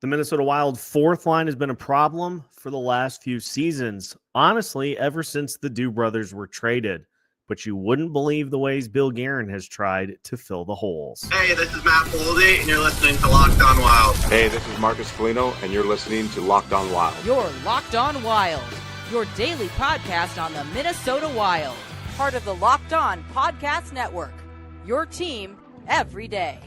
The Minnesota Wild fourth line has been a problem for the last few seasons. Honestly, ever since the Dew brothers were traded. But you wouldn't believe the ways Bill Guerin has tried to fill the holes. Hey, this is Matt Boldy, and you're listening to Locked On Wild. Hey, this is Marcus Foligno, and you're listening to Locked On Wild. You're Locked On Wild, your daily podcast on the Minnesota Wild. Part of the Locked On Podcast Network, your team every day.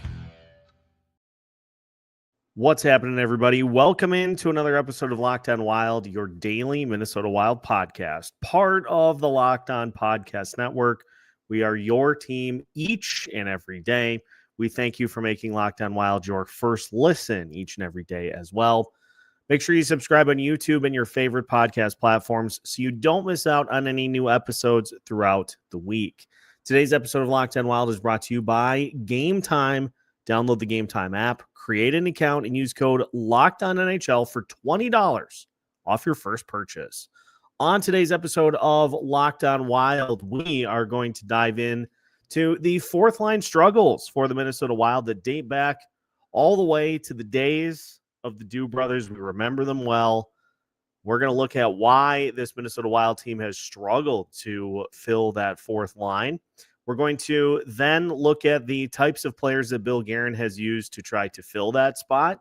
What's happening, everybody? Welcome into another episode of Locked On Wild, your daily Minnesota Wild podcast, part of the Locked On Podcast Network. We are your team each and every day. We thank you for making Locked On Wild your first listen each and every day as well. Make sure you subscribe on YouTube and your favorite podcast platforms so you don't miss out on any new episodes throughout the week. Today's episode of Locked On Wild is brought to you by Game Time. Download the Game Time app, create an account, and use code LOCKEDONNHL for $20 off your first purchase. On today's episode of Locked On Wild, we are going to dive in to the fourth line struggles for the Minnesota Wild that date back all the way to the days of the Dew brothers. We remember them well. We're going to look at why this Minnesota Wild team has struggled to fill that fourth line. We're going to then look at the types of players that Bill Guerin has used to try to fill that spot.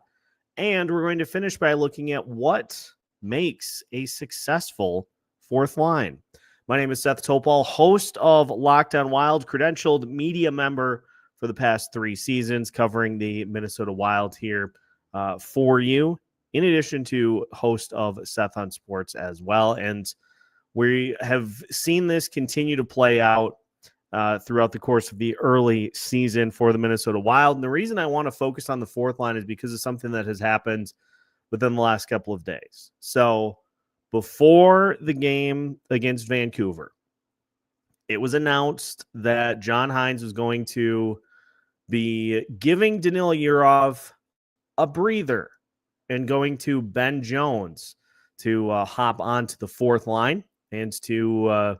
And we're going to finish by looking at what makes a successful fourth line. My name is Seth Topal, host of Locked On Wild, credentialed media member for the past 3 seasons, covering the Minnesota Wild here for you, in addition to host of Seth on Sports as well. And we have seen this continue to play out throughout the course of the early season for the Minnesota Wild. And the reason I want to focus on the fourth line is because of something that has happened within the last couple of days. So before the game against Vancouver, it was announced that John Hynes was going to be giving Danila Yurov a breather and going to Ben Jones to hop onto the fourth line and to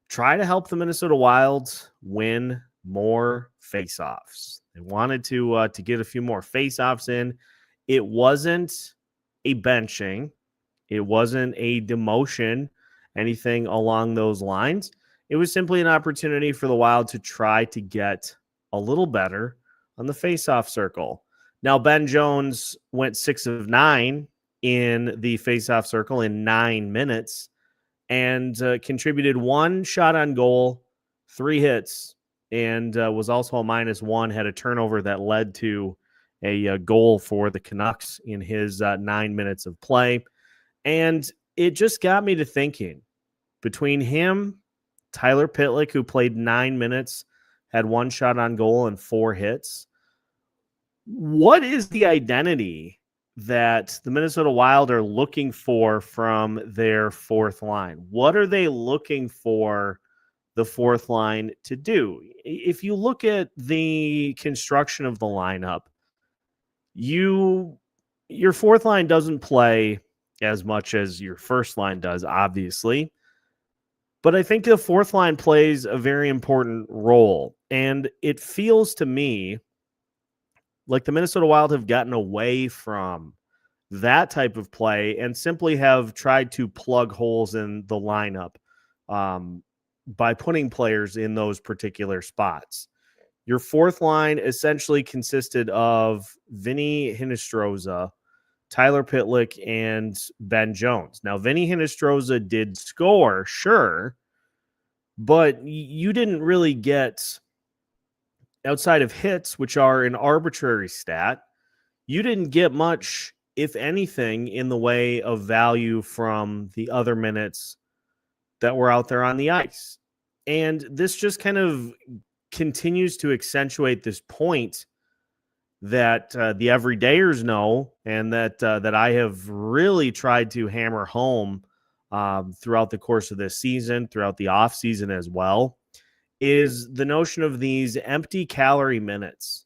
try to help the Minnesota Wild win more faceoffs. They wanted to get a few more faceoffs in. It wasn't a benching. It wasn't a demotion, anything along those lines. It was simply an opportunity for the Wild to try to get a little better on the faceoff circle. Now, Ben Jones went 6 of 9 in the faceoff circle in 9 minutes. And contributed 1 shot on goal, 3 hits, and was also a -1, had a turnover that led to a goal for the Canucks in his 9 minutes of play. And it just got me to thinking, between him, Tyler Pitlick, who played 9 minutes, had 1 shot on goal and 4 hits, what is the identity that the Minnesota Wild are looking for from their fourth line? What are they looking for the fourth line to do? If you look at the construction of the lineup, your fourth line doesn't play as much as your first line does, obviously. But I think the fourth line plays a very important role. And it feels to me like the Minnesota Wild have gotten away from that type of play and simply have tried to plug holes in the lineup by putting players in those particular spots. Your fourth line essentially consisted of Vinny Hinostroza, Tyler Pitlick, and Ben Jones. Now, Vinny Hinostroza did score, sure, but you didn't really get, outside of hits, which are an arbitrary stat, you didn't get much, if anything, in the way of value from the other minutes that were out there on the ice. And this just kind of continues to accentuate this point that the everydayers know, and that I have really tried to hammer home throughout the course of this season, throughout the offseason as well, is the notion of these empty calorie minutes.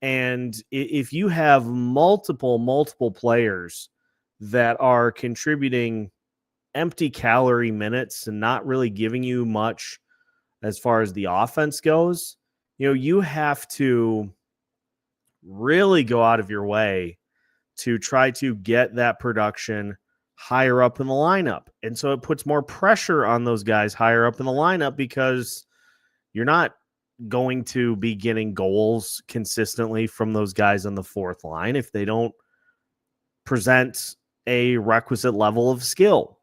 And if you have multiple players that are contributing empty calorie minutes and not really giving you much as far as the offense goes, you have to really go out of your way to try to get that production higher up in the lineup. And so it puts more pressure on those guys higher up in the lineup because you're not going to be getting goals consistently from those guys on the fourth line if they don't present a requisite level of skill.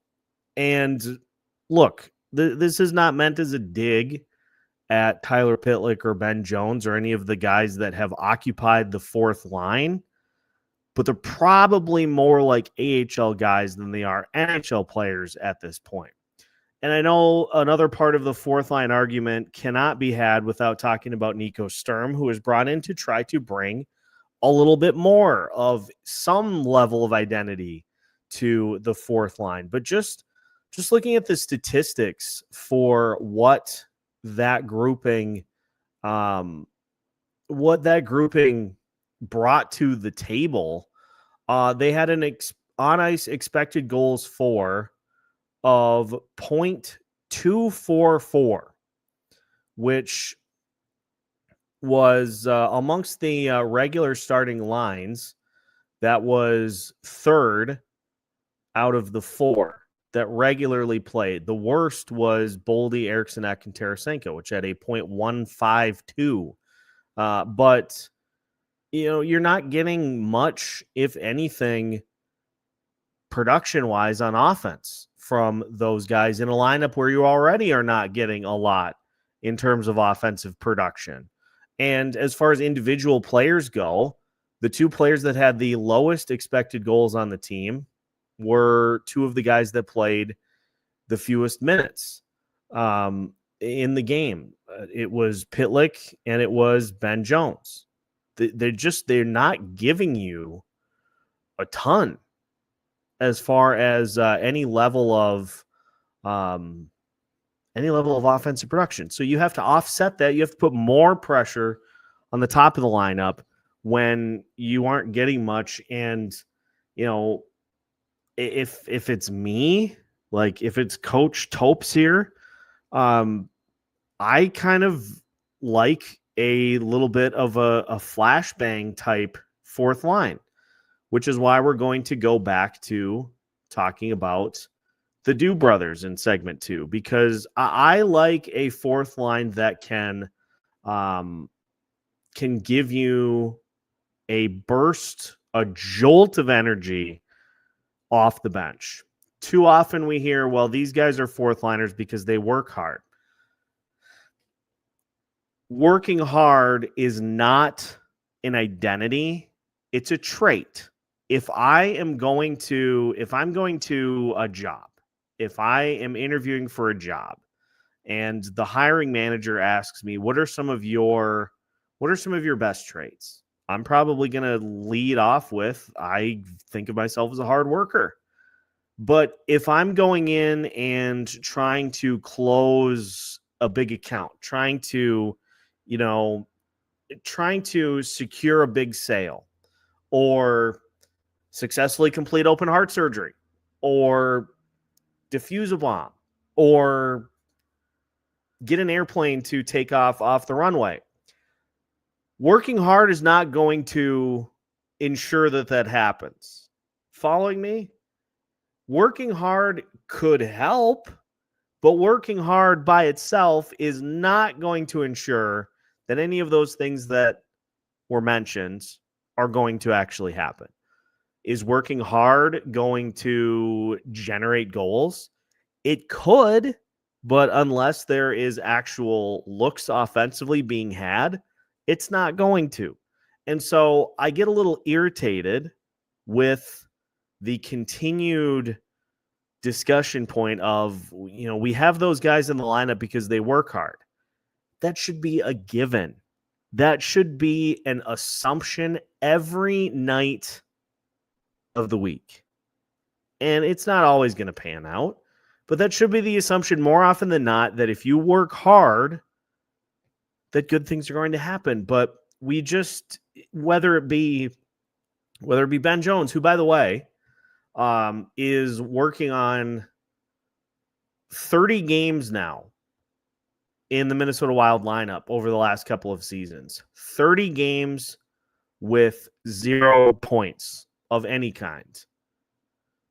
And look, this is not meant as a dig at Tyler Pitlick or Ben Jones or any of the guys that have occupied the fourth line, but they're probably more like AHL guys than they are NHL players at this point. And I know another part of the fourth line argument cannot be had without talking about Nico Sturm, who is brought in to try to bring a little bit more of some level of identity to the fourth line. But just looking at the statistics for what that grouping brought to the table, they had an on-ice expected goals for of 0.244, which was amongst the regular starting lines, that was third out of the four that regularly played. The worst was Boldy, Eriksson, Ek, and Tarasenko, which had a 0.152. But, you're not getting much, if anything, production-wise on offense from those guys in a lineup where you already are not getting a lot in terms of offensive production. And as far as individual players go, the two players that had the lowest expected goals on the team were two of the guys that played the fewest minutes in the game. It was Pitlick and it was Ben Jones. They're not giving you a ton as far as any level of offensive production. So you have to offset that. You have to put more pressure on the top of the lineup when you aren't getting much. And, if it's me, like if it's Coach Topes here, I kind of like a little bit of a flashbang type fourth line, which is why we're going to go back to talking about the Dew brothers in segment 2, because I like a fourth line that can give you a burst, a jolt of energy off the bench. Too often we hear, well, these guys are fourth liners because they work hard. Working hard is not an identity, it's a trait. If I'm going to a job, if I am interviewing for a job and the hiring manager asks me, what are some of your best traits? I'm probably going to lead off with, I think of myself as a hard worker. But if I'm going in and trying to close a big account, trying to secure a big sale, or successfully complete open heart surgery, or defuse a bomb, or get an airplane to take off the runway, working hard is not going to ensure that happens. Following me? Working hard could help, but working hard by itself is not going to ensure that any of those things that were mentioned are going to actually happen. Is working hard going to generate goals? It could, but unless there is actual looks offensively being had, it's not going to. And so I get a little irritated with the continued discussion point of, we have those guys in the lineup because they work hard. That should be a given. That should be an assumption every night of the week. And it's not always going to pan out, but that should be the assumption more often than not, that if you work hard, that good things are going to happen. But we just, whether it be Ben Jones, who, by the way, is working on 30 games now in the Minnesota Wild lineup over the last couple of seasons. 30 games with 0 points of any kind.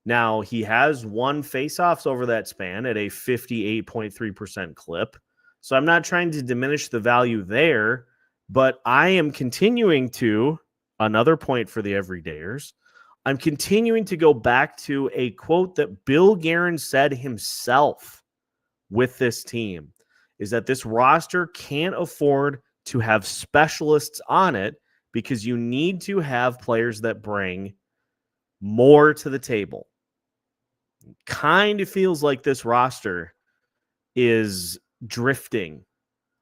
Now, he has won faceoffs over that span at a 58.3% clip. So I'm not trying to diminish the value there, but I am continuing to, another point for the everydayers, I'm continuing to go back to a quote that Bill Guerin said himself with this team, is that this roster can't afford to have specialists on it because you need to have players that bring more to the table. Kind of feels like this roster is drifting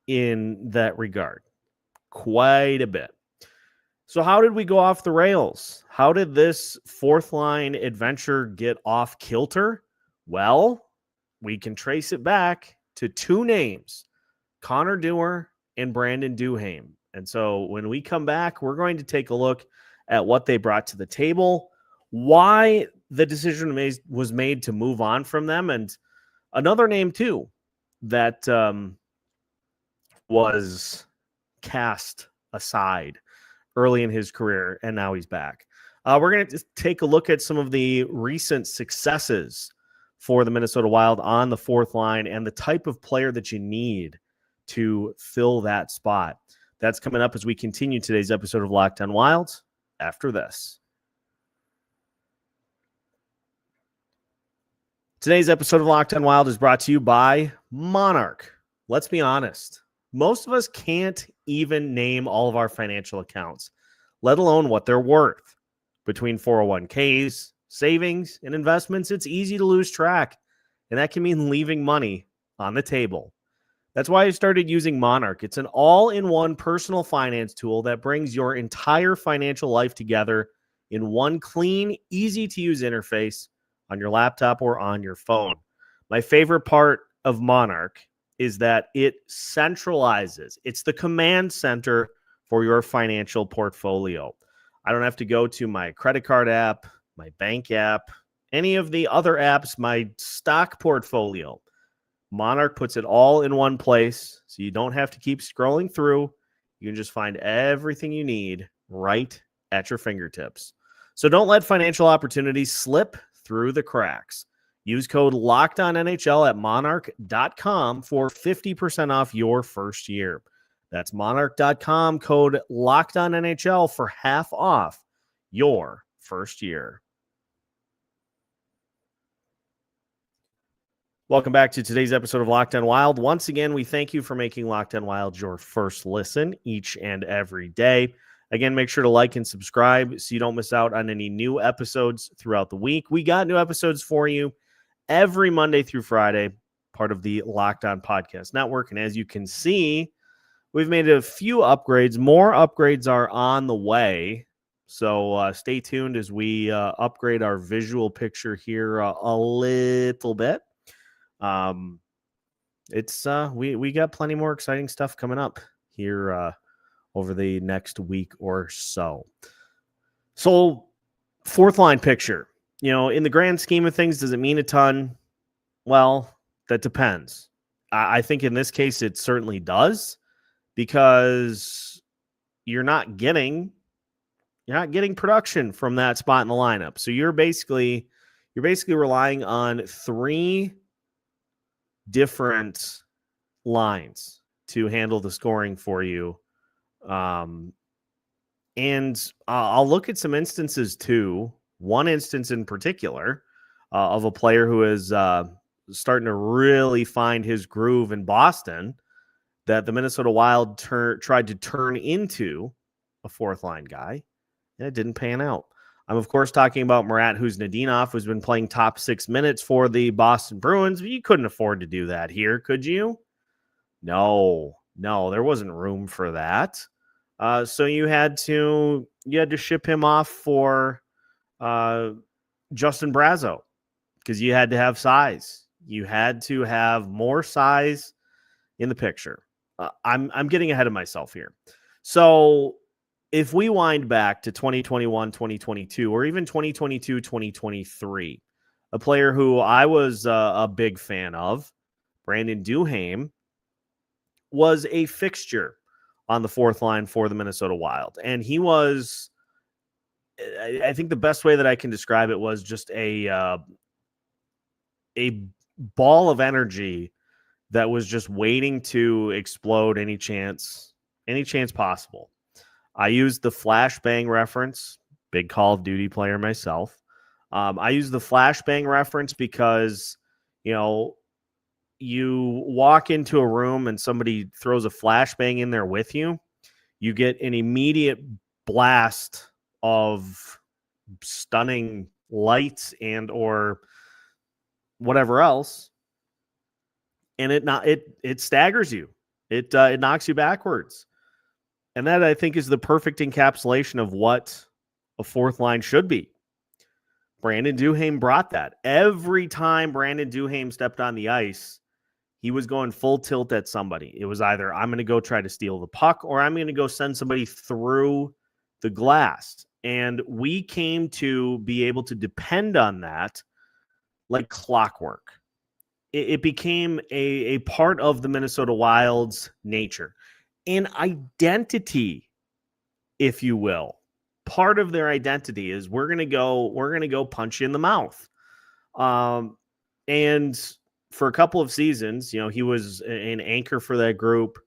in that regard quite a bit. So how did we go off the rails? How did this fourth line adventure get off kilter? Well, we can trace it back to two names, Connor Dewar and Brandon Duhaime. And so when we come back, we're going to take a look at what they brought to the table, why the decision was made to move on from them, and another name too that was cast aside early in his career, and now he's back. We're going to take a look at some of the recent successes for the Minnesota Wild on the fourth line and the type of player that you need to fill that spot. That's coming up as we continue today's episode of Locked On Wild after this. Today's episode of Locked On Wild is brought to you by Monarch. Let's be honest. Most of us can't even name all of our financial accounts, let alone what they're worth. Between 401ks, savings, and investments, it's easy to lose track, and that can mean leaving money on the table. That's why I started using Monarch. It's an all-in-one personal finance tool that brings your entire financial life together in one clean, easy-to-use interface on your laptop or on your phone. My favorite part of Monarch is that it centralizes. It's the command center for your financial portfolio. I don't have to go to my credit card app, my bank app, any of the other apps, my stock portfolio. Monarch puts it all in one place, so you don't have to keep scrolling through. You can just find everything you need right at your fingertips. So don't let financial opportunities slip through the cracks. Use code LOCKEDONNHL at monarch.com for 50% off your first year. That's monarch.com, code LOCKEDONNHL for half off your first year. Welcome back to today's episode of Locked On Wild. Once again, we thank you for making Locked On Wild your first listen each and every day. Again, make sure to like and subscribe so you don't miss out on any new episodes throughout the week. We got new episodes for you every Monday through Friday, part of the Locked On Podcast Network. And as you can see, we've made a few upgrades. More upgrades are on the way. So stay tuned as we upgrade our visual picture here a little bit. We got plenty more exciting stuff coming up here over the next week or so. So fourth line picture, in the grand scheme of things, does it mean a ton? Well, that depends. I think in this case, it certainly does, because you're not getting production from that spot in the lineup. So you're basically relying on three different lines to handle the scoring for you. And I'll look at some instances too. One instance in particular of a player who is starting to really find his groove in Boston, that the Minnesota Wild tried to turn into a fourth line guy, and it didn't pan out. I'm, of course, talking about Marat Huznadinov, who's been playing top 6 minutes for the Boston Bruins. But you couldn't afford to do that here, could you? No, there wasn't room for that. So you had to ship him off for Justin Brazeau, because you had to have size. You had to have more size in the picture. I'm getting ahead of myself here. So if we wind back to 2021, 2022, or even 2022, 2023, a player who I was a big fan of, Brandon Duhaime, was a fixture on the fourth line for the Minnesota Wild. And he was I think the best way that I can describe it was just a ball of energy that was just waiting to explode any chance possible. I used the flashbang reference, big Call of Duty player myself. I use the flashbang reference because, you walk into a room and somebody throws a flashbang in there with you, you get an immediate blast of stunning lights and or whatever else, and it staggers you. It knocks you backwards. And that, I think, is the perfect encapsulation of what a fourth line should be. Brandon Duhaime brought that. Every time Brandon Duhaime stepped on the ice, he was going full tilt at somebody. It was either I'm going to go try to steal the puck or I'm going to go send somebody through the glass. And we came to be able to depend on that like clockwork. It became a part of the Minnesota Wild's nature, an identity, if you will. Part of their identity is we're gonna go punch you in the mouth. And for a couple of seasons, he was an anchor for that group.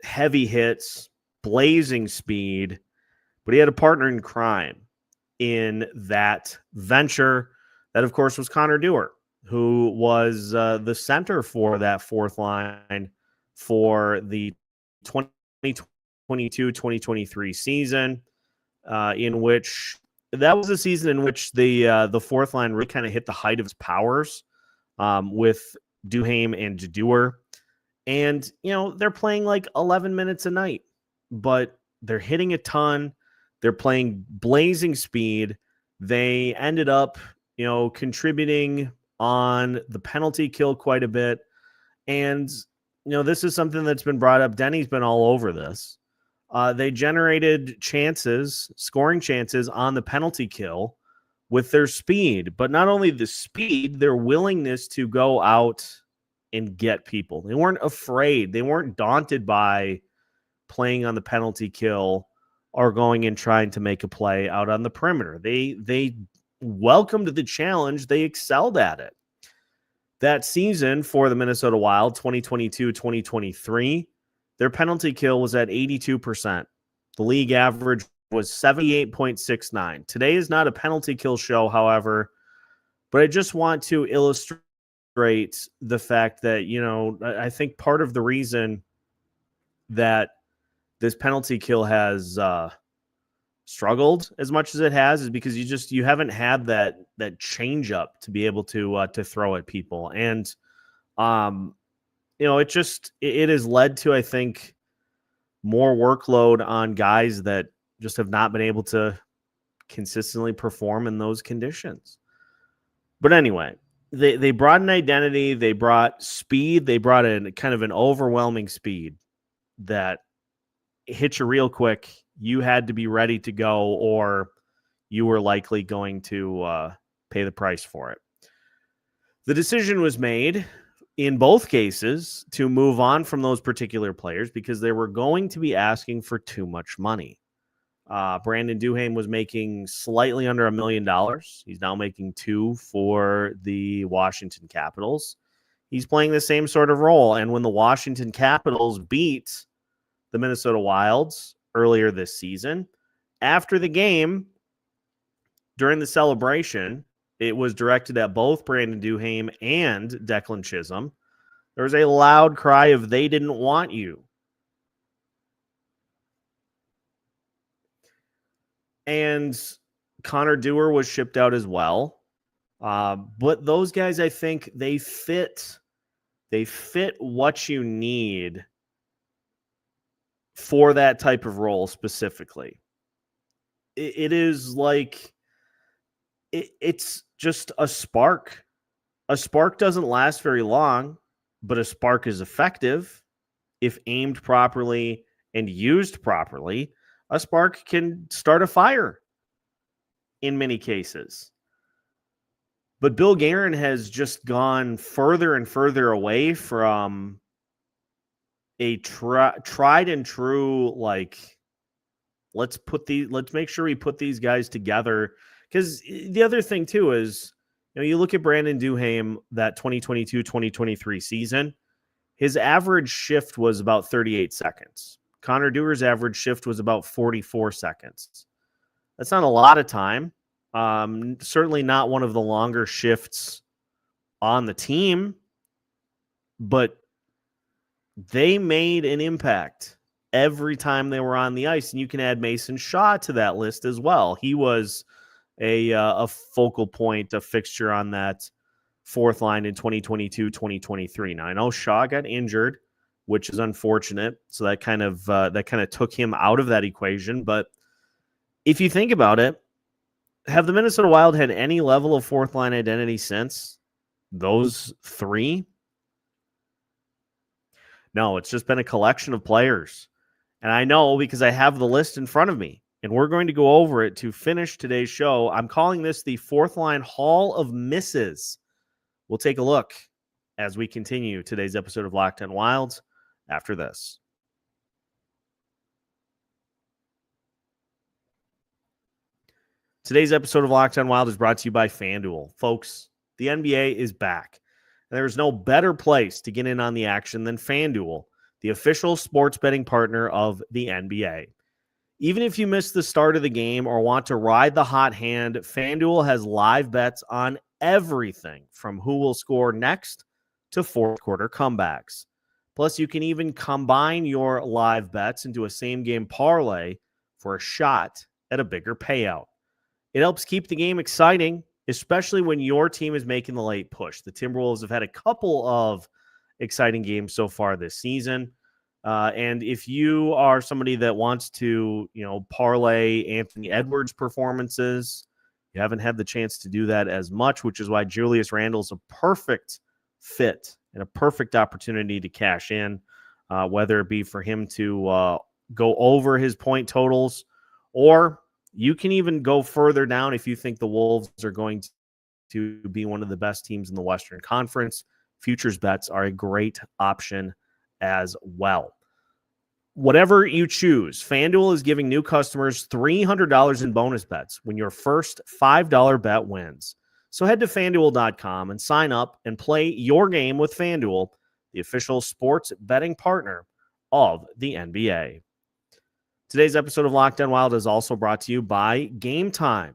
Heavy hits, blazing speed, but he had a partner in crime in that venture. That, of course, was Connor Dewar, who was the center for that fourth line for the 2022-2023 season, in which that was a season in which the fourth line really kind of hit the height of its powers with Duhaime and Dewar. And, they're playing like 11 minutes a night, but they're hitting a ton. They're playing blazing speed. They ended up contributing on the penalty kill quite a bit. And, this is something that's been brought up. Denny's been all over this. They generated scoring chances on the penalty kill with their speed, but not only the speed, their willingness to go out and get people. They weren't afraid. They weren't daunted by playing on the penalty kill or going and trying to make a play out on the perimeter. They welcomed the challenge. They excelled at it. That season for the Minnesota Wild, 2022-2023, their penalty kill was at 82%. The league average was 78.69. Today is not a penalty kill show, however, but I just want to illustrate the fact that, I think part of the reason that this penalty kill has struggled as much as it has is because you haven't had that change up to be able to throw at people. And it has led to, I think, more workload on guys that just have not been able to consistently perform in those conditions. But anyway, they brought an identity, they brought speed, they brought in kind of an overwhelming speed that hit you real quick. You had to be ready to go, or you were likely going to pay the price for it. The decision was made in both cases to move on from those particular players because they were going to be asking for too much money. Brandon Duhaime was making slightly under $1 million. He's now making $2 million for the Washington Capitals. He's playing the same sort of role. And when the Washington Capitals beat the Minnesota Wilds earlier this season, after the game, during the celebration, it was directed at both Brandon Duhaime and Declan Chisholm. There was a loud cry of "They didn't want you." And Connor Dewar was shipped out as well. But those guys, I think they fit what you need for that type of role specifically. It is like, it's just a spark. A spark doesn't last very long, but a spark is effective if aimed properly and used properly. A spark can start a fire in many cases. But Bill Guerin has just gone further and further away from a tried and true, like, Let's make sure we put these guys together. Because the other thing too is, you look at Brandon Duhaime, that 2022-2023 season, his average shift was about 38 seconds. Connor Duer's average shift was about 44 seconds. That's not a lot of time. Certainly not one of the longer shifts on the team, but they made an impact every time they were on the ice. And you can add Mason Shaw to that list as well. He was a focal point, a fixture on that fourth line in 2022-2023. Now, I know Shaw got injured, which is unfortunate. So that kind of took him out of that equation. But if you think about it, have the Minnesota Wild had any level of fourth line identity since those three? No, it's just been a collection of players. And I know because I have the list in front of me, and we're going to go over it to finish today's show. I'm calling this the Fourth Line Hall of Misses. We'll take a look as we continue today's episode of Locked On Wild after this. Today's episode of Locked On Wild is brought to you by FanDuel. Folks, the NBA is back. There is no better place to get in on the action than FanDuel, the official sports betting partner of the NBA. Even if you missed the start of the game or want to ride the hot hand, FanDuel has live bets on everything from who will score next to fourth quarter comebacks. Plus, you can even combine your live bets into a same-game parlay for a shot at a bigger payout. It helps keep the game exciting, especially when your team is making the late push. The Timberwolves have had a couple of exciting games so far this season. And if you are somebody that wants to, parlay Anthony Edwards' performances, you haven't had the chance to do that as much, which is why Julius Randle's a perfect fit and a perfect opportunity to cash in, whether it be for him to go over his point totals, or you can even go further down if you think the Wolves are going to be one of the best teams in the Western Conference. Futures bets are a great option as well. Whatever you choose, FanDuel is giving new customers $300 in bonus bets when your first $5 bet wins. So head to FanDuel.com and sign up and play your game with FanDuel, the official sports betting partner of the NBA. Today's episode of Locked On Wild is also brought to you by Game Time.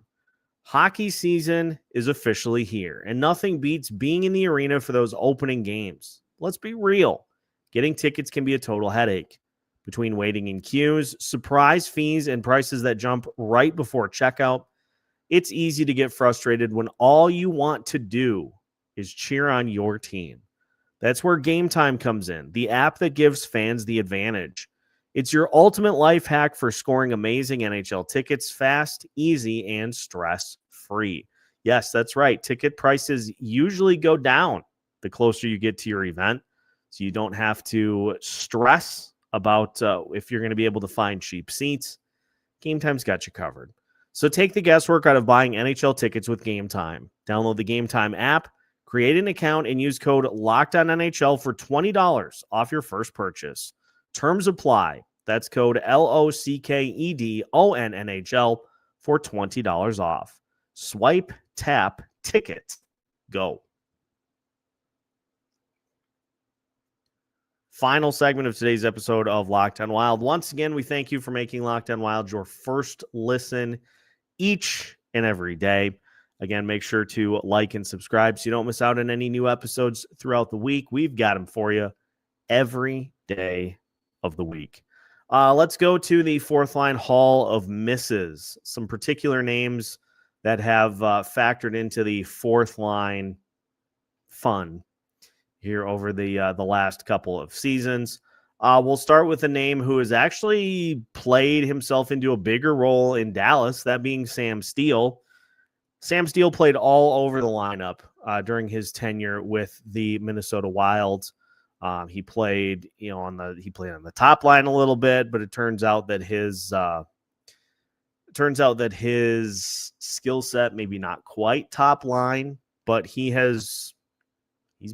Hockey season is officially here, and nothing beats being in the arena for those opening games. Let's be real. Getting tickets can be a total headache. Between waiting in queues, surprise fees, and prices that jump right before checkout, it's easy to get frustrated when all you want to do is cheer on your team. That's where Game Time comes in, the app that gives fans the advantage. It's your ultimate life hack for scoring amazing NHL tickets fast, easy, and stress-free. Yes, that's right. Ticket prices usually go down the closer you get to your event, so you don't have to stress about if you're going to be able to find cheap seats. Game Time's got you covered. So take the guesswork out of buying NHL tickets with Game Time. Download the Game Time app, create an account, and use code LOCKEDONNHL for $20 off your first purchase. Terms apply. That's code LOCKEDONNHL for $20 off. Swipe, tap, ticket, go. Final segment of today's episode of Locked On Wild. Once again, we thank you for making Locked On Wild your first listen each and every day. Again, make sure to like and subscribe so you don't miss out on any new episodes throughout the week. We've got them for you every day of the week. Let's go to the Fourth Line Hall of Misses. Some particular names that have factored into the fourth line fun here over the last couple of seasons. We'll start with a name who has actually played himself into a bigger role in Dallas, that being Sam Steele. Sam Steele played all over the lineup during his tenure with the Minnesota Wild. He played, on the top line a little bit, but it turns out that his skill set maybe not quite top line, but he's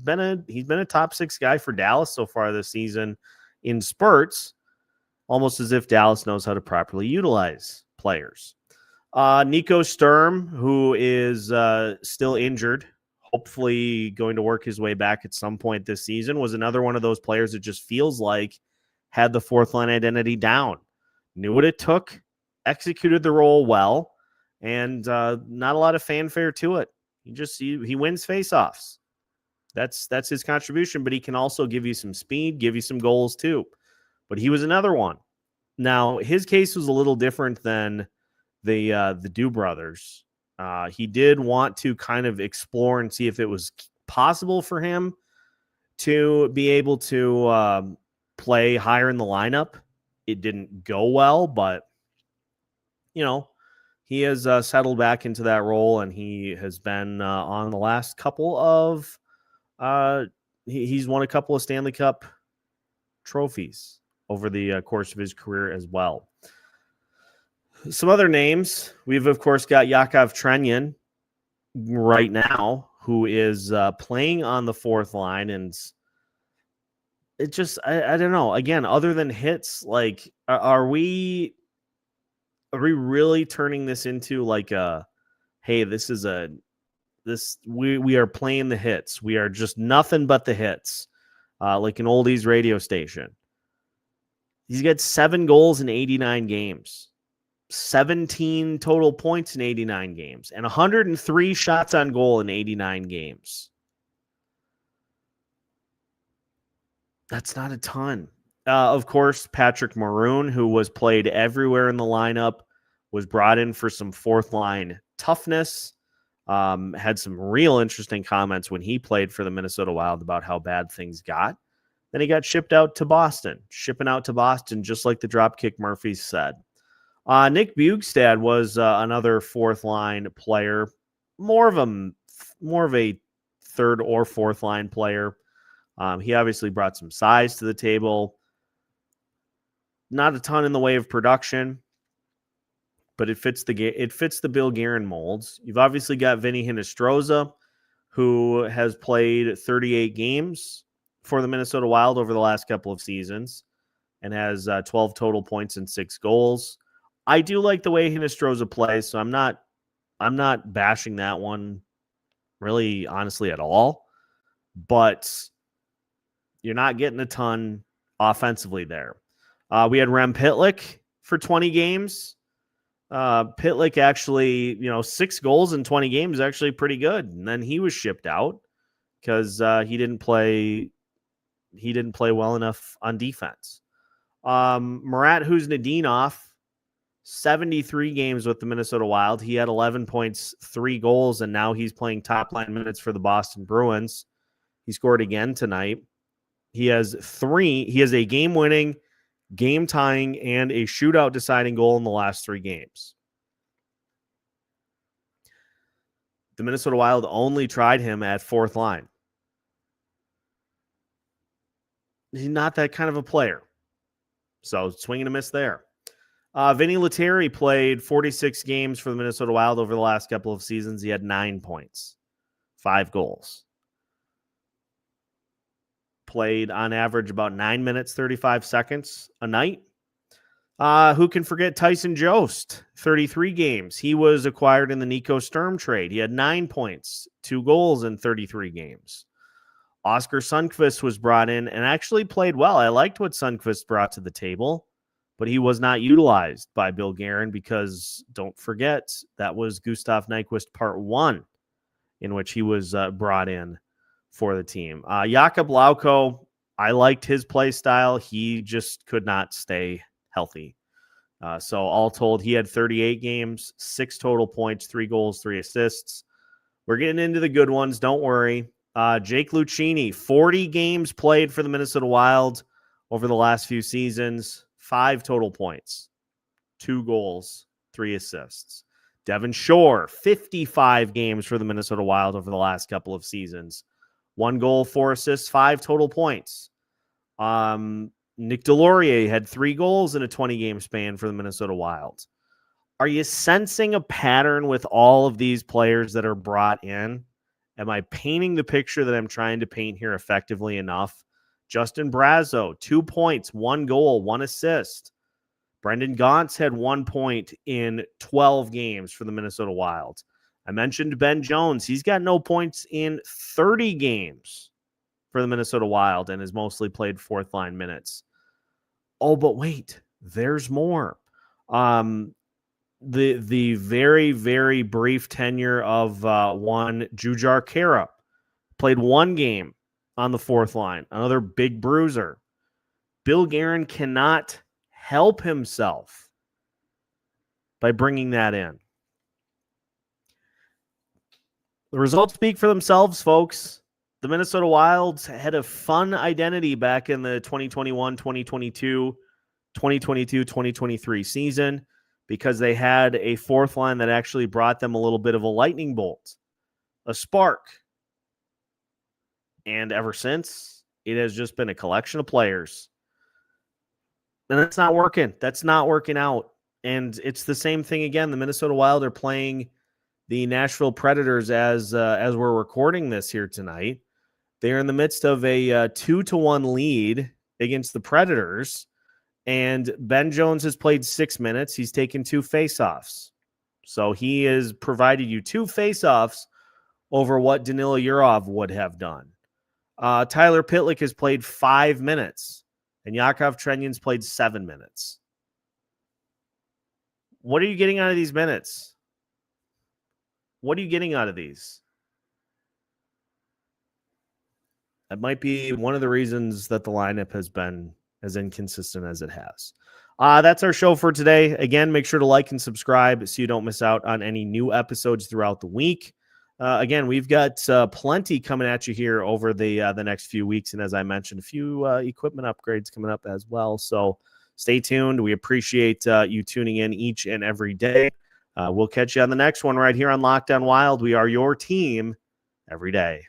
been a top six guy for Dallas so far this season in spurts. almost as if Dallas knows how to properly utilize players. Nico Sturm, who is still injured, hopefully going to work his way back at some point this season, was another one of those players that just feels like had the fourth line identity down, knew what it took, executed the role well, and not a lot of fanfare to it. He wins faceoffs. That's his contribution, but he can also give you some speed, give you some goals too. But he was another one. Now, his case was a little different than the Dew brothers. He did want to kind of explore and see if it was possible for him to be able to play higher in the lineup. It didn't go well, but, he has settled back into that role, and he has been on the last couple of he's won a couple of Stanley Cup trophies over the course of his career as well. Some other names. We've, of course, got Yakov Trenyan right now, who is playing on the fourth line. And it just, I don't know. Again, other than hits, like, are we really turning this into like hey, we are playing the hits. We are just nothing but the hits, like an oldies radio station. He's got 7 goals in 89 games. 17 total points in 89 games and 103 shots on goal in 89 games. That's not a ton. Of course, Patrick Maroon, who was played everywhere in the lineup, was brought in for some fourth line toughness. Had some real interesting comments when he played for the Minnesota Wild about how bad things got. Then he got shipping out to Boston, just like the Dropkick Murphys said. Nick Bjugstad was another fourth line player, more of a third or fourth line player. He obviously brought some size to the table. Not a ton in the way of production, but it fits the Bill Guerin molds. You've obviously got Vinny Hinostroza, who has played 38 games for the Minnesota Wild over the last couple of seasons and has 12 total points and 6 goals. I do like the way Hinostroza plays, so I'm not bashing that one really honestly at all. But you're not getting a ton offensively there. We had Rem Pitlick for 20 games. Pitlick actually, 6 goals in 20 games is actually pretty good. And then he was shipped out because he didn't play well enough on defense. Marat Kuznetsov, 73 games with the Minnesota Wild. He had 11 points, 3 goals, and now he's playing top line minutes for the Boston Bruins. He scored again tonight. He has a game-winning, game-tying, and a shootout deciding goal in the last 3 games. The Minnesota Wild only tried him at fourth line. He's not that kind of a player. So swing and a miss there. Vinny Lettieri played 46 games for the Minnesota Wild over the last couple of seasons. He had 9 points, 5 goals. Played on average about 9 minutes, 35 seconds a night. Who can forget Tyson Jost, 33 games. He was acquired in the Nico Sturm trade. He had 9 points, 2 goals in 33 games. Oscar Sundqvist was brought in and actually played well. I liked what Sundqvist brought to the table, but he was not utilized by Bill Guerin because, don't forget, that was Gustav Nyquist Part 1, in which he was brought in for the team. Jakub Lauko, I liked his play style. He just could not stay healthy. So all told, he had 38 games, 6 total points, 3 goals, 3 assists. We're getting into the good ones. Don't worry. Jake Lucchini, 40 games played for the Minnesota Wild over the last few seasons, 5 total points, 2 goals, 3 assists. Devin Shore, 55 games for the Minnesota Wild over the last couple of seasons, 1 goal, 4 assists, 5 total points. Nick Delorier had 3 goals in a 20-game span for the Minnesota Wild. Are you sensing a pattern with all of these players that are brought in? Am I painting the picture that I'm trying to paint here effectively enough? Justin Brazeau, 2 points, 1 goal, 1 assist. Brendan Gaunce had 1 point in 12 games for the Minnesota Wild. I mentioned Ben Jones. He's got no points in 30 games for the Minnesota Wild and has mostly played fourth line minutes. Oh, but wait, there's more. The very, very brief tenure of one Jujhar Khaira played 1 game on the fourth line, another big bruiser. Bill Guerin cannot help himself by bringing that in. The results speak for themselves, folks. The Minnesota Wild had a fun identity back in the 2021, 2022, 2023 season because they had a fourth line that actually brought them a little bit of a lightning bolt, a spark. And ever since, it has just been a collection of players. And that's not working. That's not working out. And it's the same thing again. The Minnesota Wild are playing the Nashville Predators as we're recording this here tonight. They're in the midst of a 2-1 lead against the Predators. And Ben Jones has played 6 minutes. He's taken 2 faceoffs. So he has provided you 2 faceoffs over what Danila Yurov would have done. Tyler Pitlick has played 5 minutes. And Yakov Trenyan's played 7 minutes. What are you getting out of these minutes? What are you getting out of these? That might be one of the reasons that the lineup has been as inconsistent as it has. That's our show for today. Again, make sure to like and subscribe so you don't miss out on any new episodes throughout the week. Again, we've got plenty coming at you here over the next few weeks. And as I mentioned, a few equipment upgrades coming up as well. So stay tuned. We appreciate you tuning in each and every day. We'll catch you on the next one right here on Locked On Wild. We are your team every day.